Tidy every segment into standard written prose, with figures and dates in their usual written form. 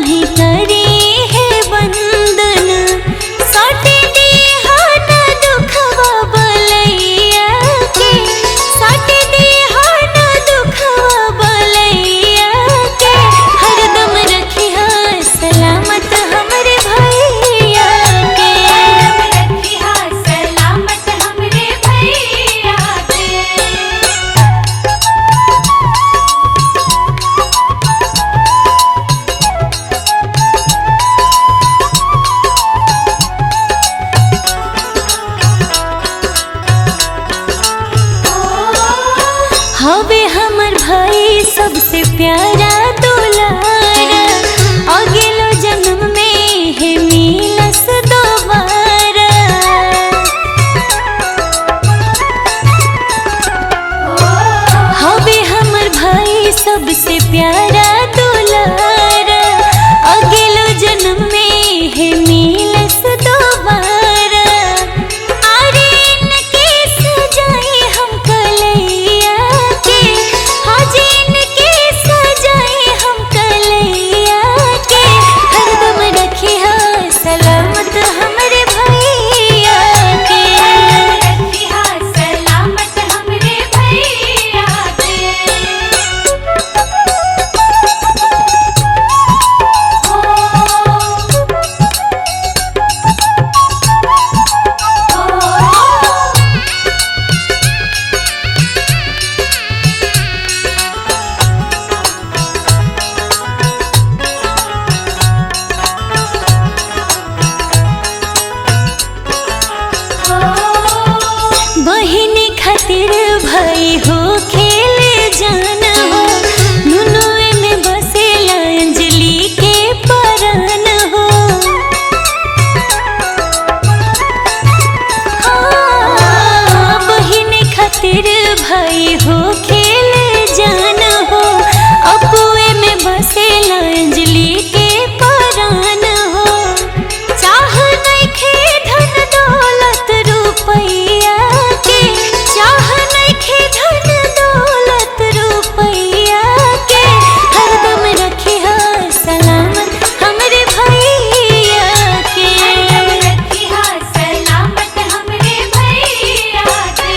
बांधी करी है बंदन, साटे देहान दुखवा बलैया के, साटे देहान दुखवा बलैया के। हरदम रखिहा सलामत हमरे भैया के, रखिहा सलामत हमरे भैया के। हवे हमर भाई सबसे प्यारा दुलारा, अगलो जन्म में है मिलस दोबारा। हवे हमर भाई सबसे प्यारा दुलारा, अगलो जन्म में है मिलस दोबारा। आर्यन के सजाई हम कलैया के, हाजिन के सजाई हम कलैया के। हरदम रखिहा सलामत हमरे भैया के, रखिहा सलामत हमरे भैया के। बहिन खातिर भाई हो खेल जान हो, नुनुए में बसेला अंजलि के परान हो। बहिन खातिर भाई हो खेल जान हो, अपुए में बसेला अंजलि के परान हो। चाह नइखे धन दौलत रुपैया के, चाह नइखे धन दौलत रुपैया के। हरदम रखिहा सलामत हमरे भैया के, रखिहा सलामत हमरे भैया के।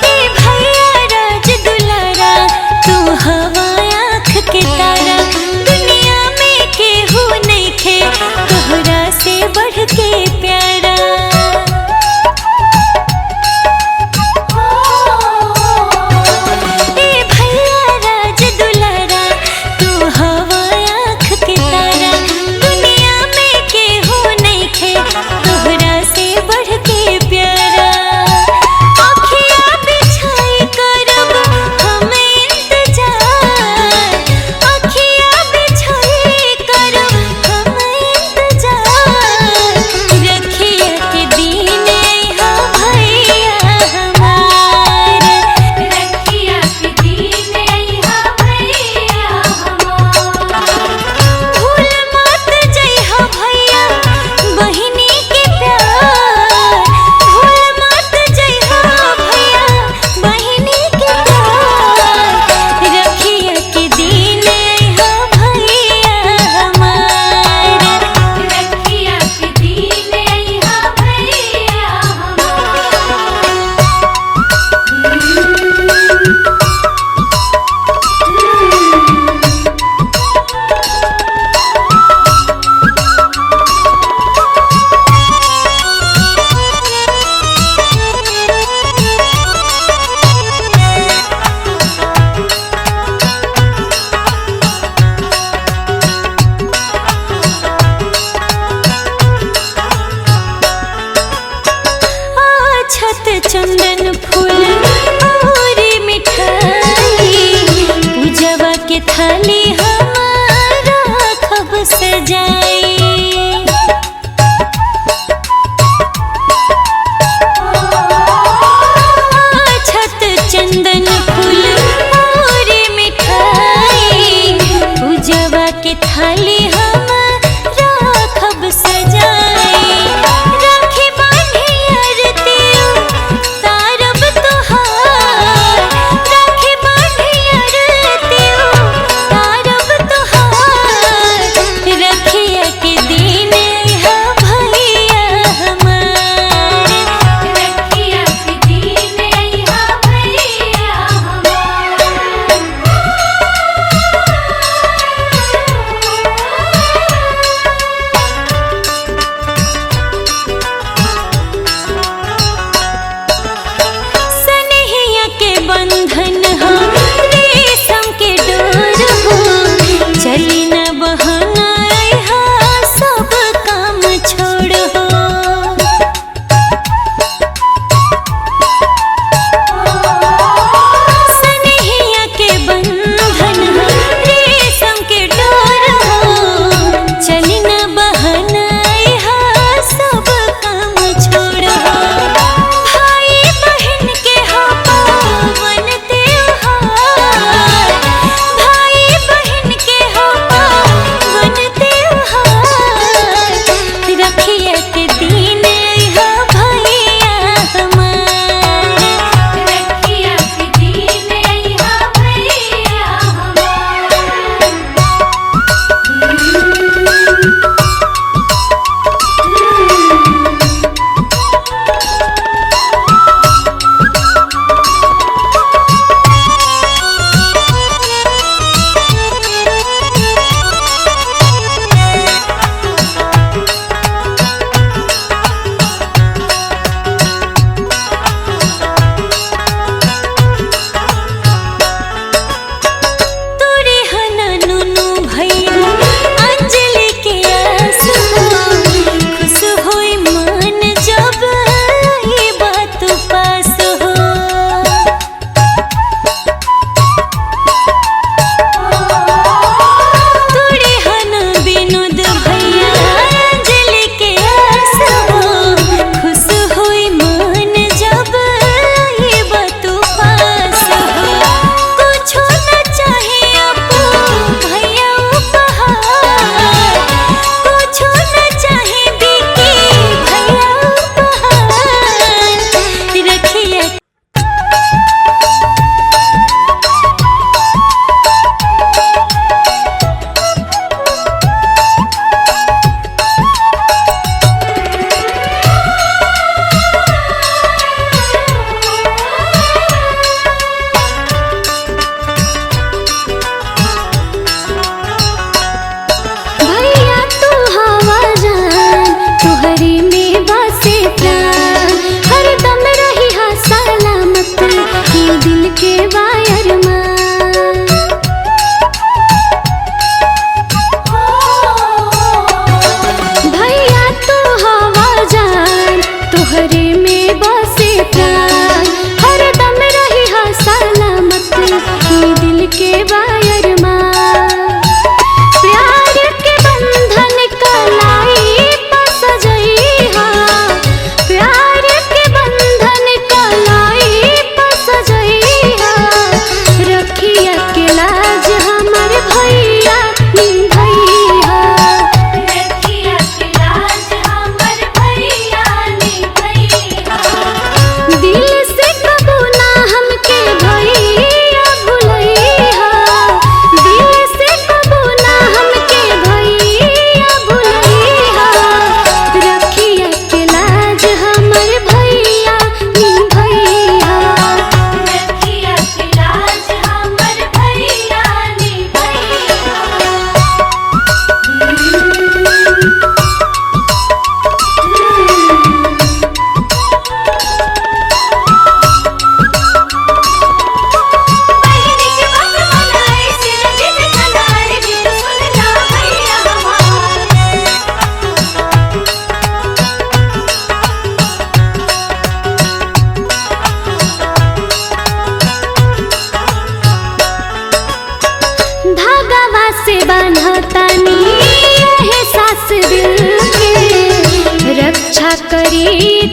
ए भैया राज दुलारा, तू हवा आँख के तारा। दुनिया में केहू नइखे तोहरा से बढ़ के प्यारा। ए भैया राज दुलारा, तू हवा आँख के तारा। दुनिया में केहू नइखे तोहरा से बढ़ के प्यारा। अखिया बिछाई करब हम इंतजार, अखिया बिछाई करब हम इंतजार। रखिया के दिन अइहा भैया हमार, रखिया के दिन अइहा भैया हमार। भूल मत जइहा भैया बहिनी के प्यार, भूल मत जइहा भैया बहिनी के प्यार। रखिया के दिन अइहा भैया हमार, रखिया के दिन अइहा भैया छत चंदन फूल और मिठाई, पूजवा के थाली हमारा खब सजाई।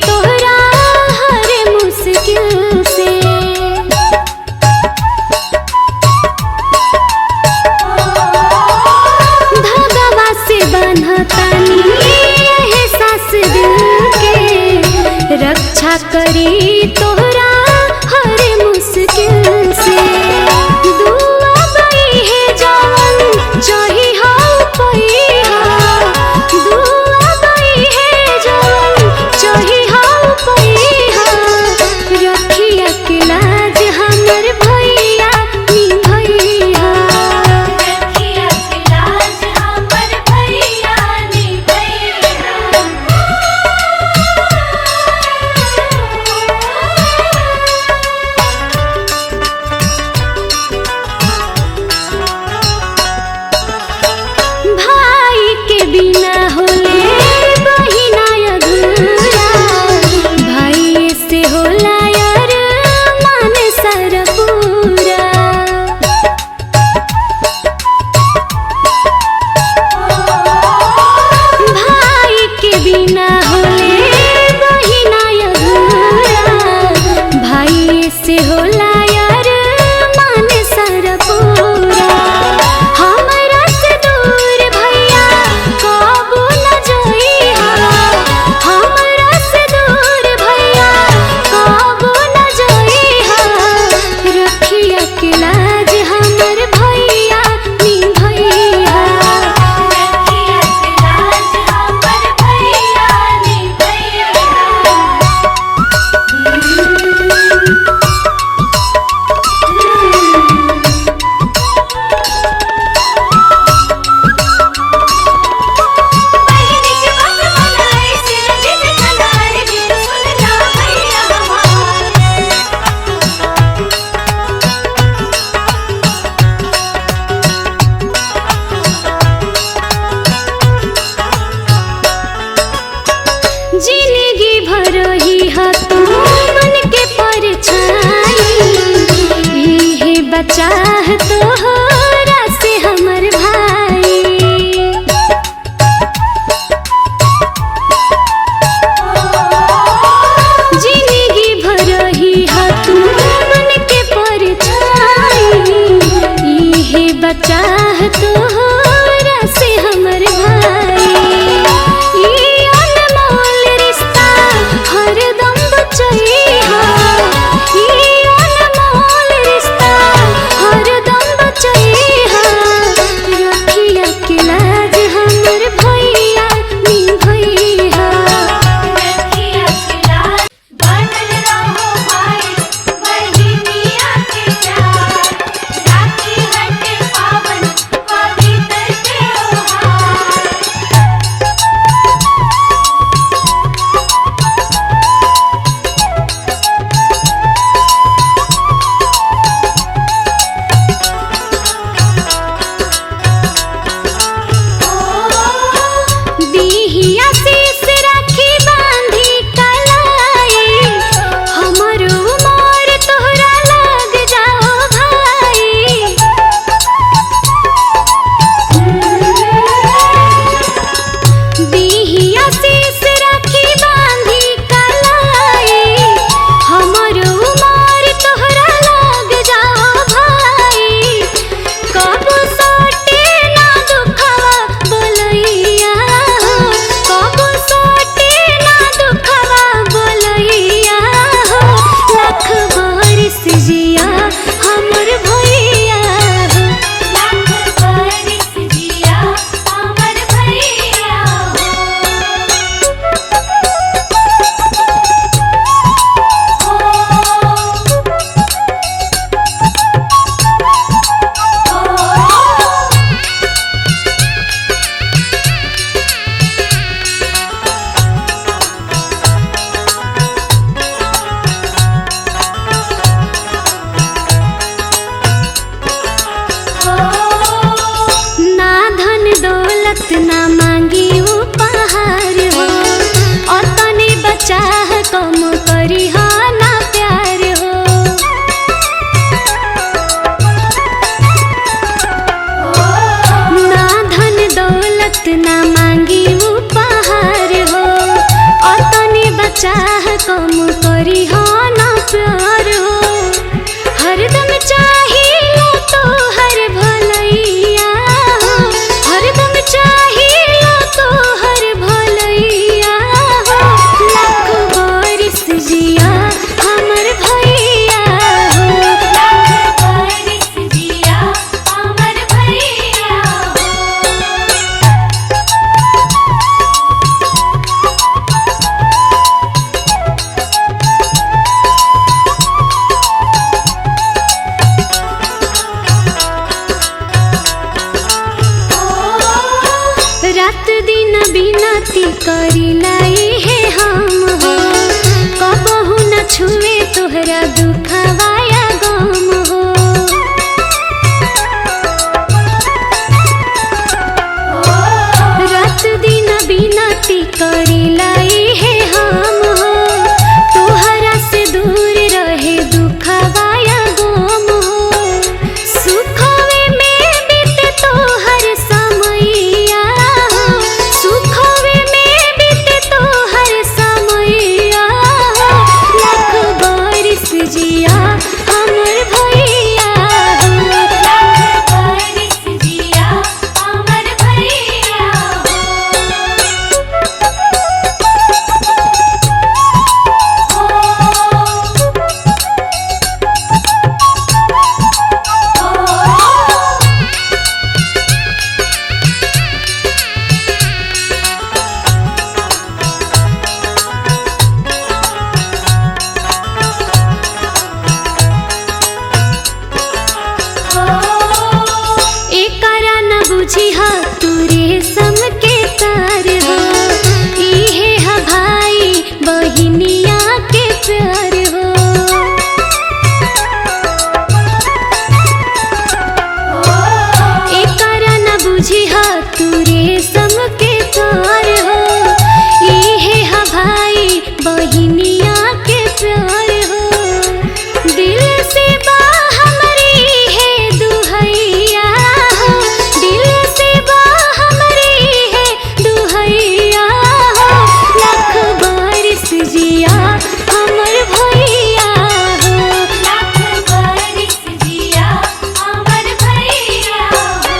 तोहरा हर मुश्किल से। धागवा से बांधतानी एहसास दिल के, रक्षा करी तोहरा हर मुश्किल से। दुआ बई है जवन चाही हो पइहा, दुआ बई है जवन चाही हो पइहा। रखिया के लाज हमर भैया निभैया, रखिया के लाज हमर भैया निभैया। भाई के बिना होले बहिना अधूरा, भाई से होला यार मान सारा पूरा। भाई के बिना होले बहिना अधूरा, भाई से होला यार मान सारा पूरा। हमरा से दूर भैया कबो न जइहा, हमरा से दूर भैया कबो न जइहा। रखिया के लाज हमर भैया निभैया, रखिया के लाज हमर भैया निभैया। बहिनी के बंद बनाए सिर जित खनारे गीत सुनला भैया जिंदगी भर ही तू बन के परछाई, इहे बचाह तोहरा से हमर भाई। जिंदगी भर ही तू बन के परछाई, इहे बचाह तोहरा से हमर भाई। ई अनमोल रिश्ता हरदम बचइहा, ई अनमोल रिश्ता हरदम बचइहा। कम करी हो ना प्यार हो, हरदम चाहिए तो हर भलैया हो, हरदम चाहिए तो हर भलैया हो। लाख बरिस जिया हमर भैया हो, लाख बरिस जिया हमर भैया हो। रात दिन बिनती करिला हे हम हो, कबहू न छुए तोहरा दुखवाया गम हो। रात दिन बिनती करिला हे हम हो, तोहरा से दूर रहे दुखवाया गम हो। सुखवे में बीते तोहर समैया हो, सुखवे में बीते तोहर समैया हो। लाख बरिस जिया हमर भैया हो, लाख बरिस जिया हमर भैया हो। एकरा न बुझी हा तू रेशम के तार हो, इहे हा भाई बहिनिया के प्यार हो। एकरा न बुझी हा तू रेशम के तार हो, इहे हा भाई बहिनिया के प्यार हो। दिल से बा हमरी है दुहैया हो, दिल से बा हमरी है दुहैया हो। लाख बरिस जिया हमर भैया हो, लाख बरिस जिया हमर भैया हो।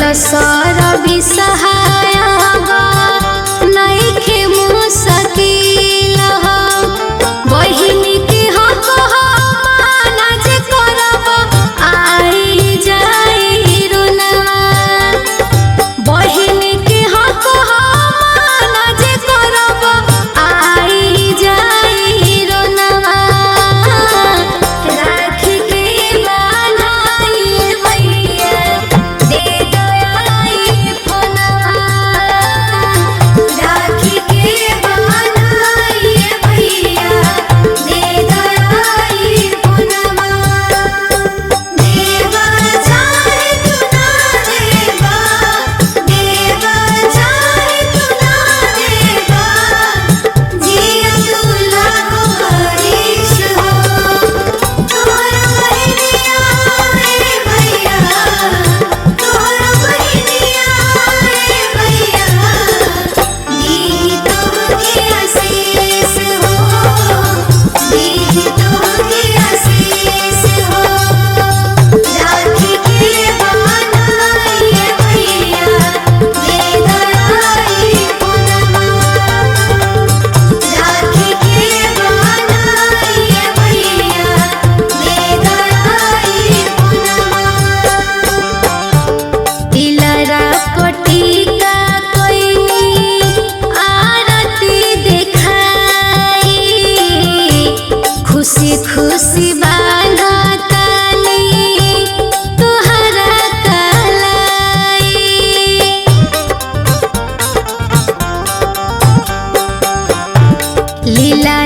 दशहरा बिसहायावा नइखे मुश्किल हो बहिनी के हक माना जे करब आई जाई रुनवा बहिनी के हक माना जे करब आई जाई रुनवा राखी के बान्हाई भैया दे दयाई फोनवा राखी के बान्हाई भैया दे दयाई फोनवा देवा चाहे तू ना देवा देवा चाहे तू ना देवा जिया तू लाखो हरीश हो तोहर बहिनिया रे भैया तोहर बहिनिया रे भैया दी तोहके आशीष हो दी तोहके आशीष हो राखी के बान्हाई भैया दे दयाई फोनवा राखी के बान्हाई भैया दे दयाई फोनवा तिलरा पटिका कोइनी आरती देखाई खुशी खुशी बान्हतानी तोहरा कलाई लीला